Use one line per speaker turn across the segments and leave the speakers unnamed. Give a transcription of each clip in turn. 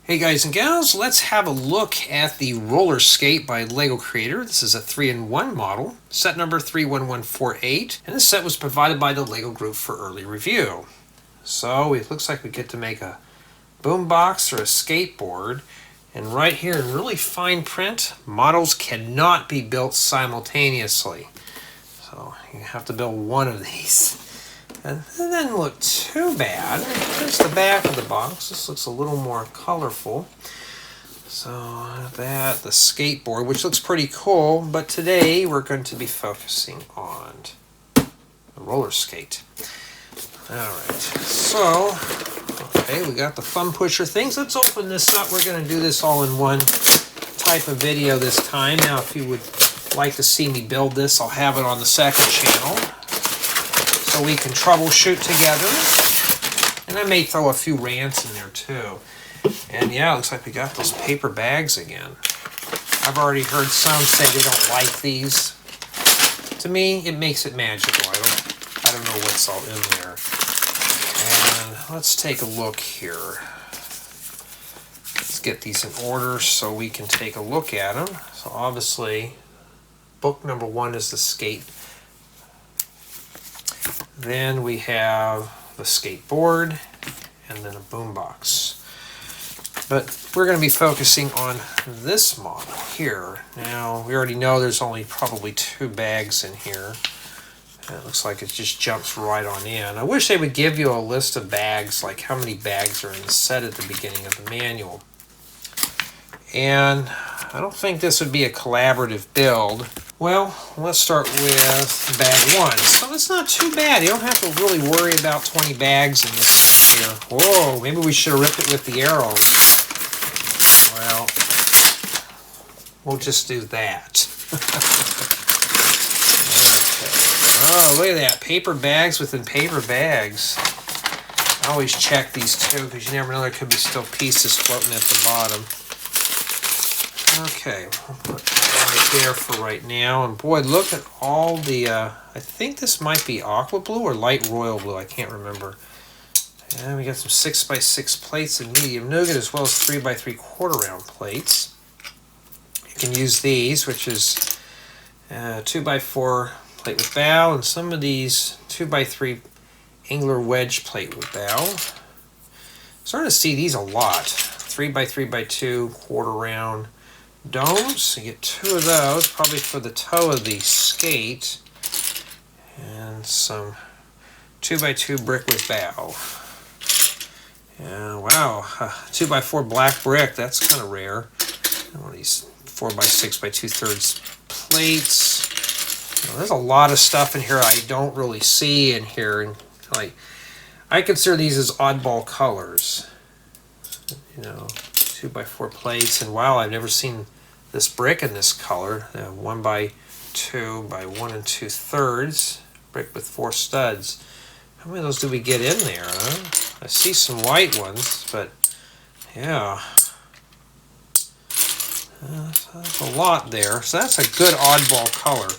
Hey guys and gals, let's have a look at the roller skate by Lego Creator. This is a 3-in-1 model, set number 31148, and this set was provided by the Lego group for early review. So it looks like we get to make a boombox or a skateboard, and right here in really fine print, models cannot be built simultaneously. So you have to build one of these. And it doesn't look too bad. Here's the back of the box. This looks a little more colorful. So that, the skateboard, which looks pretty cool, but today we're going to be focusing on the roller skate. Alright, so, okay, we got the thumb pusher things. Let's open this up. We're going to do this all in one type of video this time. Now, if you would like to see me build this, I'll have it on the second channel, so we can troubleshoot together. And I may throw a few rants in there too. And yeah, it looks like we got those paper bags again. I've already heard some say they don't like these. To me, it makes it magical. I don't know what's all in there. And let's take a look here. Let's get these in order so we can take a look at them. So obviously, book number 1 is the skate. Then we have the skateboard and then a boombox. But we're going to be focusing on this model here. Now, we already know there's only probably 2 bags in here. And it looks like it just jumps right on in. I wish they would give you a list of bags, like how many bags are in the set at the beginning of the manual. And I don't think this would be a collaborative build. Well, let's start with bag 1. So it's not too bad. You don't have to really worry about 20 bags in this here. Whoa, maybe we should have ripped it with the arrows. Well, we'll just do that. Okay. Oh, look at that. Paper bags within paper bags. I always check these too, because you never know, there could be still pieces floating at the bottom. Okay, we'll put that right there for right now. And boy, look at all the, I think this might be aqua blue or light royal blue. I can't remember. And we got some 6x6 plates in medium nougat, as well as 3x3/4 round plates. You can use these, which is 2x4 plate with bow, and some of these 2x3 angler wedge plate with bow. Starting to see these a lot. 3x3x2 quarter round domes. You get 2 of those, probably for the toe of the skate, and some 2x2 brick with bow. Yeah, wow, 2x4 black brick, that's kind of rare. One of these 4x6 by 2/3 plates. Now, there's a lot of stuff in here I don't really see in here, and like, I consider these as oddball colors. You know, 2x4 plates, and wow, I've never seen this brick in this color. 1x2 by 1 2/3 brick with 4 studs. How many of those do we get in there, huh? I see some white ones, but yeah, that's a lot there. So that's a good oddball color.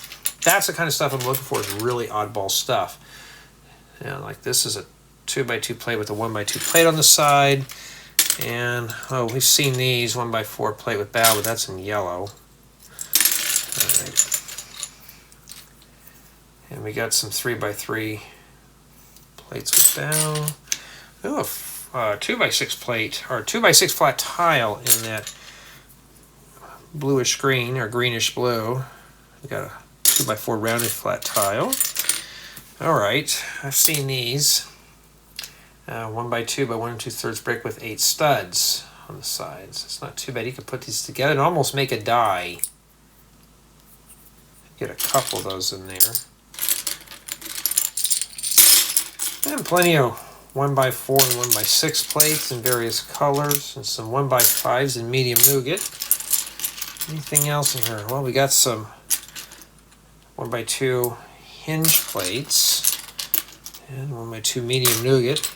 That's the kind of stuff I'm looking for, is really oddball stuff. Yeah, like this is a 2x2 plate with a 1x2 plate on the side. And, oh, we've seen these 1x4 plate with bow, but that's in yellow. Alright. And we got some 3x3 plates with bow. Ooh, a 2x6 plate, or 2x6 flat tile in that bluish green, or greenish blue. We got a 2x4 rounded flat tile. Alright, I've seen these. 1x2 by 1 2/3 brick with 8 studs on the sides. It's not too bad. You could put these together and almost make a die. Get a couple of those in there. And plenty of 1x4 and 1x6 plates in various colors, and some 1x5s in medium nougat. Anything else in here? Well, we got some 1x2 hinge plates, and 1x2 medium nougat.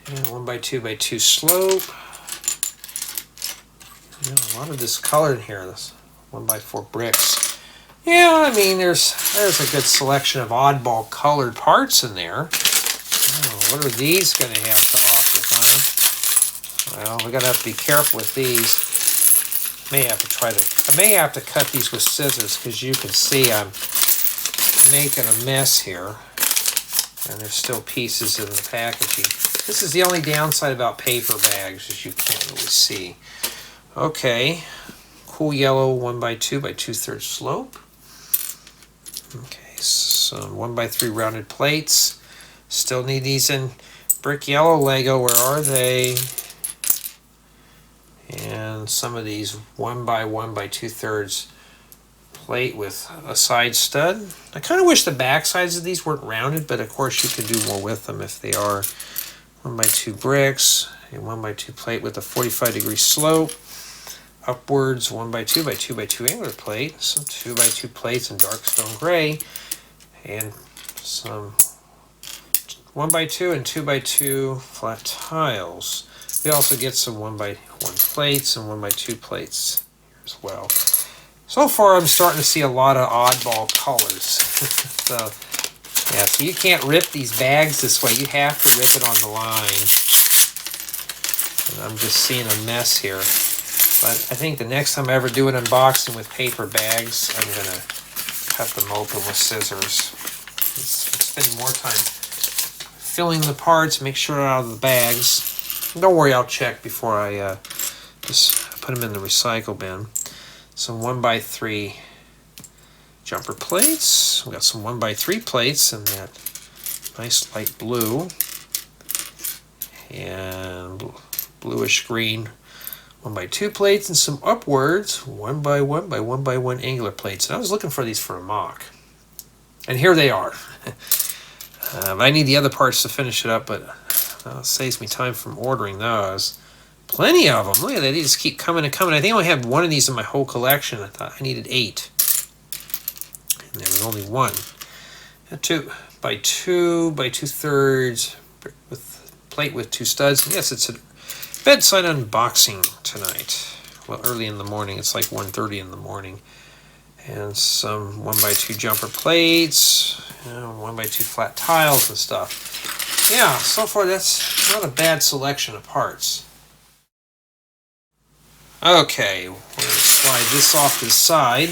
And 1x2 by 2 slope. Yeah, a lot of this color in here. This 1x4 bricks. Yeah, I mean, there's a good selection of oddball colored parts in there. Oh, what are these going to have to offer, huh? Well, we're gonna have to be careful with these. I may have to cut these with scissors because you can see I'm making a mess here. And there's still pieces in the packaging. This is the only downside about paper bags, as you can't really see. Okay, cool yellow 1x2 by 2/3 slope. Okay, some 1x3 rounded plates. Still need these in brick yellow Lego. Where are they? And some of these 1x1 by 2/3 plate with a side stud. I kind of wish the back sides of these weren't rounded, but of course you could do more with them if they are. 1x2 bricks, a 1x2 plate with a 45-degree slope. Upwards 1x2 by 2x2 angular plate. Some 2x2 plates in dark stone gray. And some 1x2 and 2x2 flat tiles. We also get some 1x1 plates and 1x2 plates here as well. So far, I'm starting to see a lot of oddball colors. So you can't rip these bags this way. You have to rip it on the line. And I'm just seeing a mess here. But I think the next time I ever do an unboxing with paper bags, I'm going to cut them open with scissors. Spend more time filling the parts, make sure they're out of the bags. Don't worry, I'll check before I just put them in the recycle bin. Some 1x3 jumper plates. We got some 1x3 plates in that nice light blue and bluish green 1x2 plates, and some upwards 1x1 by 1x1 angular plates. And I was looking for these for a mock, and here they are. I need the other parts to finish it up, but it saves me time from ordering those. Plenty of them. Look at that. They just keep coming and coming. I think I only have one of these in my whole collection. I thought I needed 8. And there was only one. A 2x2 by 2/3 with plate with 2 studs. And yes, it's a bedside unboxing tonight. Well, early in the morning. It's like 1:30 in the morning. And some 1x2 jumper plates. 1x2 flat tiles and stuff. Yeah, so far that's not a bad selection of parts. Okay, we're going to slide this off to the side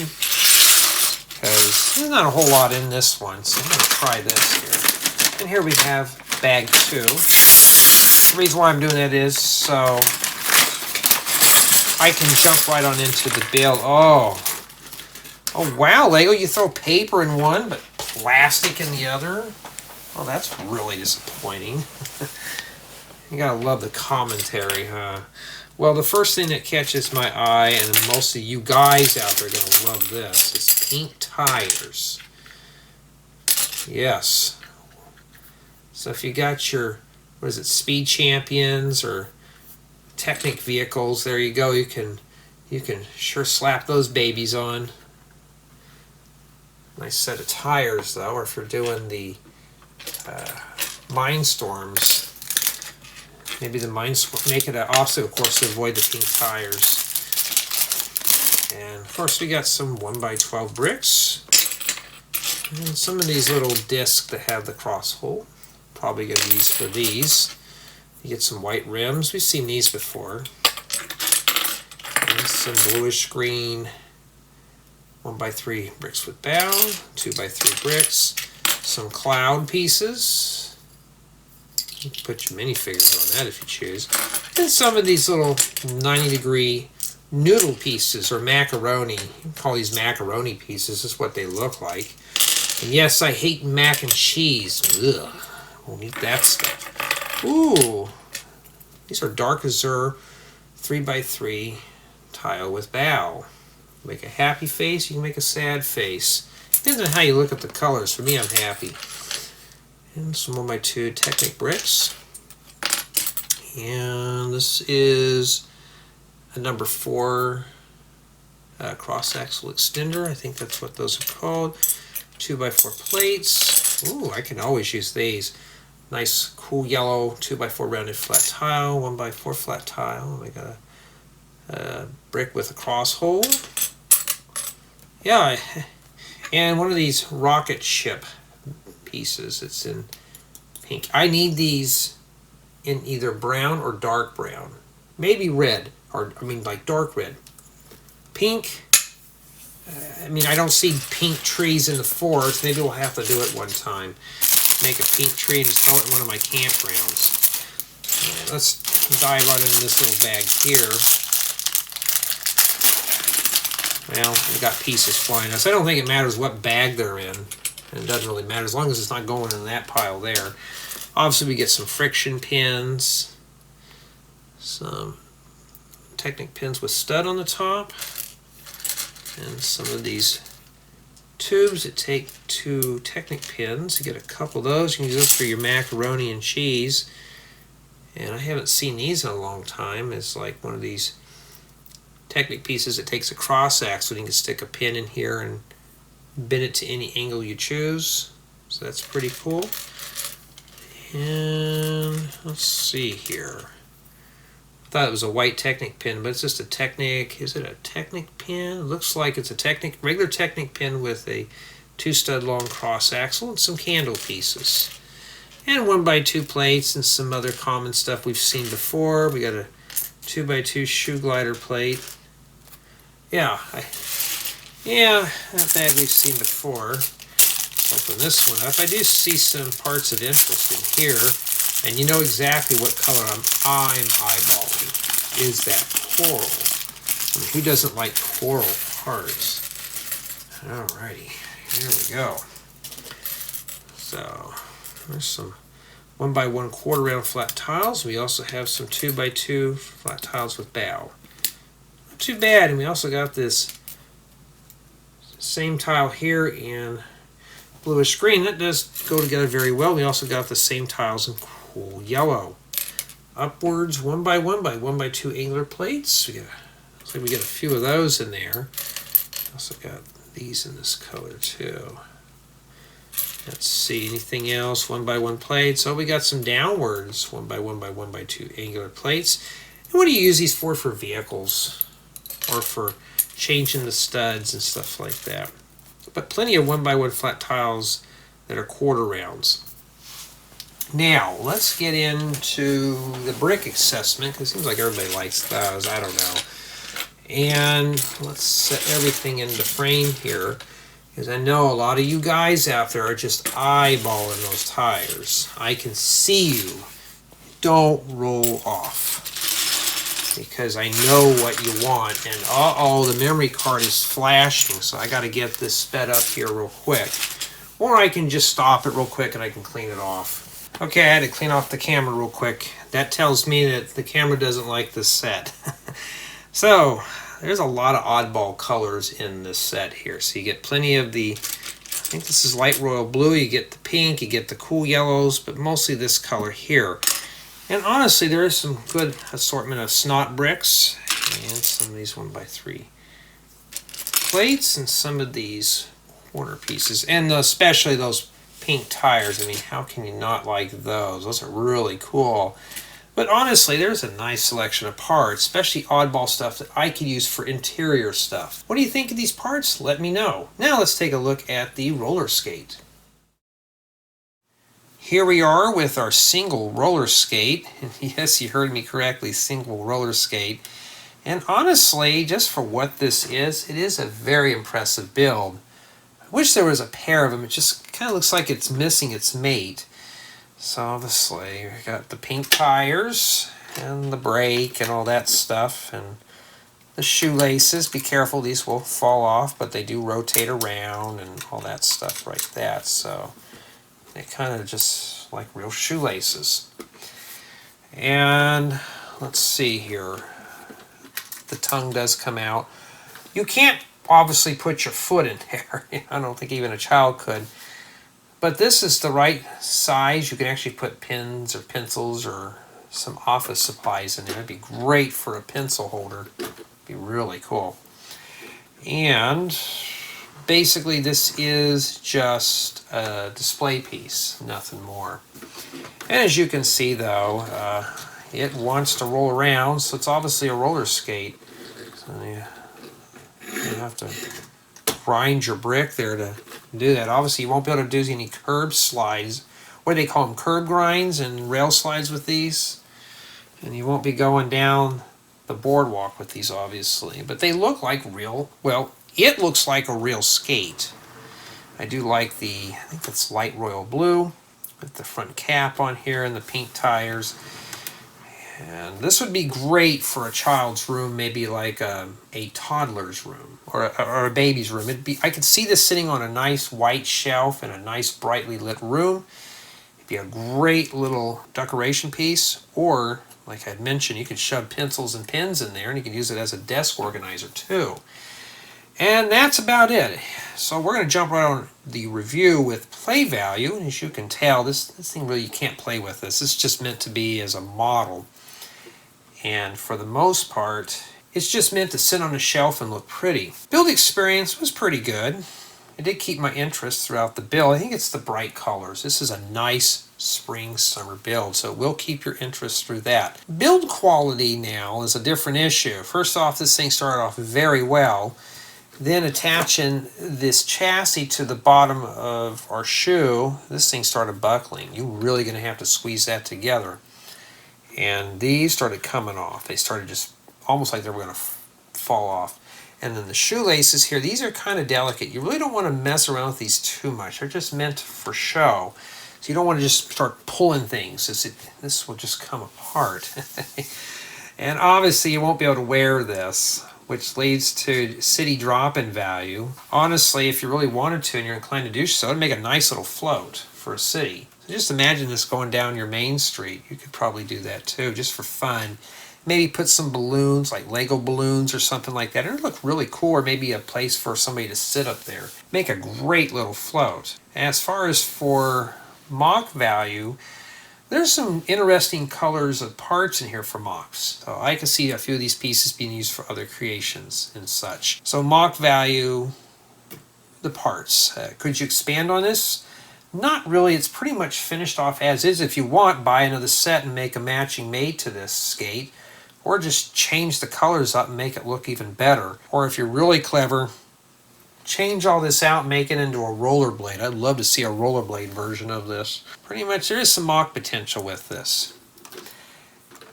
because there's not a whole lot in this one, so I'm going to try this here. And here we have bag 2. The reason why I'm doing that is so I can jump right on into the bill. Oh wow, Lego, you throw paper in one but plastic in the other? Oh, that's really disappointing. You gotta love the commentary, huh? Well, the first thing that catches my eye, and most of you guys out there are going to love this, is pink tires. Yes. So if you got your, Speed Champions or Technic vehicles, there you go. You can sure slap those babies on. Nice set of tires, though, or if you're doing the Mindstorms. Maybe the make it an obstacle course to avoid the pink tires. And of course we got some 1x12 bricks. And some of these little discs that have the cross hole. Probably going to use for these. You get some white rims. We've seen these before. And some bluish green 1x3 bricks with bow. 2x3 bricks. Some cloud pieces. You can put your minifigures on that if you choose. And some of these little 90-degree noodle pieces, or macaroni. You can call these macaroni pieces. This is what they look like. And yes, I hate mac and cheese. Ugh. Won't eat that stuff. Ooh. These are dark azure 3x3 tile with bow. Make a happy face, you can make a sad face. Depends on how you look at the colors. For me, I'm happy. And some 1x2 Technic bricks. And this is a number 4 cross-axle extender. I think that's what those are called. 2x4 plates. Ooh, I can always use these. Nice, cool yellow 2x4 rounded flat tile. 1x4 flat tile. We got a brick with a cross hole. Yeah, and one of these rocket ship pieces. It's in pink. I need these in either brown or dark brown. maybe red, or I mean like dark red. Pink, I mean I don't see pink trees in the forest. Maybe we'll have to do it one time. Make a pink tree and install it in one of my campgrounds. Let's dive right into this little bag here. Well, we got pieces flying out. So I don't think it matters what bag they're in. It doesn't really matter as long as it's not going in that pile there. Obviously we get some friction pins, some Technic pins with stud on the top, and some of these tubes that take 2 Technic pins. You get a couple of those. You can use those for your macaroni and cheese. And I haven't seen these in a long time. It's like one of these Technic pieces that takes a cross axle. You can stick a pin in here and bend it to any angle you choose. So that's pretty cool. And let's see here. I thought it was a white Technic pin, but it's just a Technic. Is it a Technic pin? It looks like it's a Technic, regular Technic pin with a 2 stud long cross axle and some candle pieces. And 1x2 plates and some other common stuff we've seen before. We got a 2x2 shoe glider plate. Yeah, that bag we've seen before. Open this one up. I do see some parts of interest in here, and you know exactly what color I'm eyeballing. Is that coral? I mean, who doesn't like coral parts? Alrighty, here we go. So there's some 1x1 quarter round flat tiles. We also have some 2x2 flat tiles with bow. Not too bad. And we also got this same tile here in bluish green. That does go together very well. We also got the same tiles in cool yellow. Upwards 1x1x1x2 angular plates. Looks like we get a few of those in there. Also got these in this color too. Let's see, anything else? 1x1 plates. Oh, we got some downwards 1x1x1x2 angular plates. And what do you use these for vehicles or for changing the studs and stuff like that? But plenty of 1x1 flat tiles that are quarter rounds. Now, let's get into the brick assessment, because it seems like everybody likes those. I don't know. And let's set everything into frame here, because I know a lot of you guys out there are just eyeballing those tires. I can see you. Don't roll off, because I know what you want. And uh-oh, the memory card is flashing, so I got to get this sped up here real quick. Or I can just stop it real quick and I can clean it off. Okay, I had to clean off the camera real quick. That tells me that the camera doesn't like this set. So, there's a lot of oddball colors in this set here. So you get plenty of the, I think this is light royal blue, you get the pink, you get the cool yellows, but mostly this color here. And honestly, there is some good assortment of snot bricks, and some of these 1x3 plates, and some of these corner pieces, and especially those pink tires. I mean, how can you not like those? Those are really cool. But honestly, there's a nice selection of parts, especially oddball stuff that I could use for interior stuff. What do you think of these parts? Let me know. Now let's take a look at the roller skate. Here we are with our single roller skate. Yes, you heard me correctly, single roller skate. And honestly, just for what this is, it is a very impressive build. I wish there was a pair of them. It just kind of looks like it's missing its mate. So obviously, we got the pink tires and the brake and all that stuff, and the shoelaces. Be careful, these will fall off, but they do rotate around and all that stuff like that. So they kind of just like real shoelaces. And let's see here. The tongue does come out. You can't obviously put your foot in there. I don't think even a child could. But this is the right size. You can actually put pens or pencils or some office supplies in there. It'd be great for a pencil holder. It'd be really cool. And basically this is just a display piece, nothing more. And as you can see though, it wants to roll around, so it's obviously a roller skate. So you have to grind your brick there to do that. Obviously you won't be able to do any curb slides. What do they call them? Curb grinds and rail slides with these. And you won't be going down the boardwalk with these, obviously. But they look like real, well, it looks like a real skate. I do like the, I think it's light royal blue with the front cap on here and the pink tires. And this would be great for a child's room, maybe like a toddler's room or a baby's room. I could see this sitting on a nice white shelf in a nice brightly lit room. It'd be a great little decoration piece, or like I'd mentioned, you could shove pencils and pens in there and you can use it as a desk organizer too. And that's about it. So we're going to jump right on the review with play value. And as you can tell, this thing really, you can't play with this. It's just meant to be as a model. And for the most part, it's just meant to sit on a shelf and look pretty. Build experience was pretty good. It did keep my interest throughout the build. I think it's the bright colors. This is a nice spring summer build, so it will keep your interest through that. Build quality now is a different issue. First off, this thing started off very well. Then attaching this chassis to the bottom of our shoe, this thing started buckling. You're really going to have to squeeze that together. And these started coming off. They started just almost like they were going to fall off. And then the shoelaces here, these are kind of delicate. You really don't want to mess around with these too much. They're just meant for show. So you don't want to just start pulling things. This will just come apart. And obviously you won't be able to wear this, which leads to city drop-in value. Honestly, if you really wanted to and you're inclined to do so, it'd make a nice little float for a city. So just imagine this going down your main street. You could probably do that too, just for fun. Maybe put some balloons, like Lego balloons or something like that. It would look really cool, or maybe a place for somebody to sit up there. Make a great little float. As far as for mock value, there's some interesting colors of parts in here for mocks. So I can see a few of these pieces being used for other creations and such. So mock value, the parts. Could you expand on this? Not really. It's pretty much finished off as is. If you want, buy another set and make a matching made to this skate. Or just change the colors up and make it look even better. Or if you're really clever, change all this out and make it into a rollerblade. I'd love to see a rollerblade version of this. Pretty much there is some mock potential with this.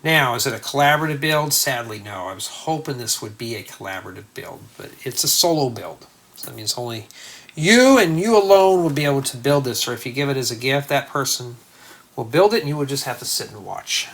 Now, is it a collaborative build? Sadly, no. I was hoping this would be a collaborative build, but it's a solo build. So that means only you and you alone will be able to build this, or if you give it as a gift, that person will build it and you will just have to sit and watch.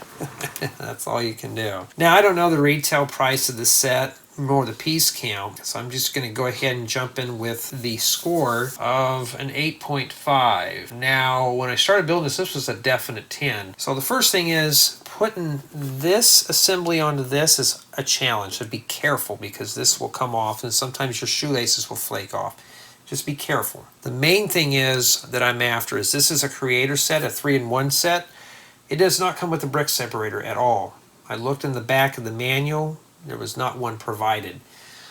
That's all you can do. Now, I don't know the retail price of the set nor the piece count, so I'm just going to go ahead and jump in with the score of an 8.5. Now, when I started building this was a definite 10. So the first thing is putting this assembly onto this is a challenge. So be careful because this will come off and sometimes your shoelaces will flake off. Just be careful. The main thing is that I'm after is this is a creator set, a 3-in-1 set. It does not come with a brick separator at all. I looked in the back of the manual. There was not one provided.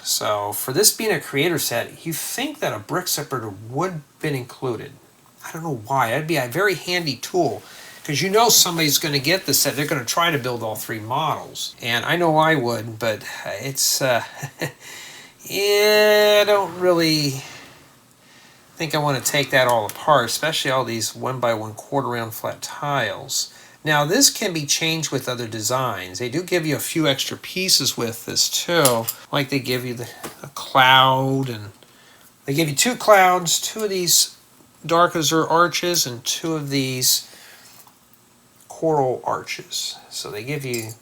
So for this being a creator set, you think that a brick separator would have been included. I don't know why. That'd be a very handy tool because you know somebody's going to get this set. They're going to try to build all 3 models. And I know I would, but it's, yeah, I don't really think I want to take that all apart, especially all these 1x1 quarter-round flat tiles. Now this can be changed with other designs. They do give you a few extra pieces with this too, like they give you a cloud, and they give you 2 clouds, 2 of these dark azure arches, and 2 of these coral arches. So they give you,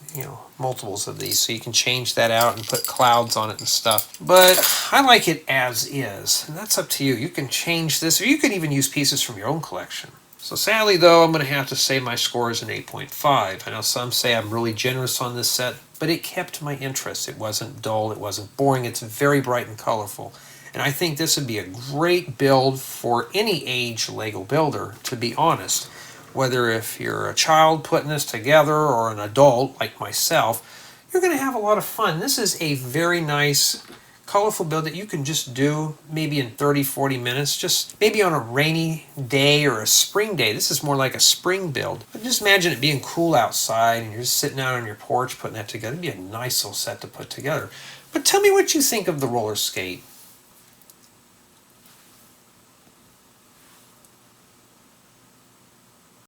multiples of these, so you can change that out and put clouds on it and stuff. But I like it as is, and that's up to you. You can change this, or you can even use pieces from your own collection. So sadly, though, I'm going to have to say my score is an 8.5. I know some say I'm really generous on this set, but it kept my interest. It wasn't dull, it wasn't boring, it's very bright and colorful. And I think this would be a great build for any age Lego builder, to be honest. Whether if you're a child putting this together or an adult like myself, you're going to have a lot of fun. This is a very nice, colorful build that you can just do maybe in 30-40 minutes, just maybe on a rainy day or a spring day. This is more like a spring build. But just imagine it being cool outside and you're just sitting out on your porch putting that together. It'd be a nice little set to put together. But tell me what you think of the roller skate.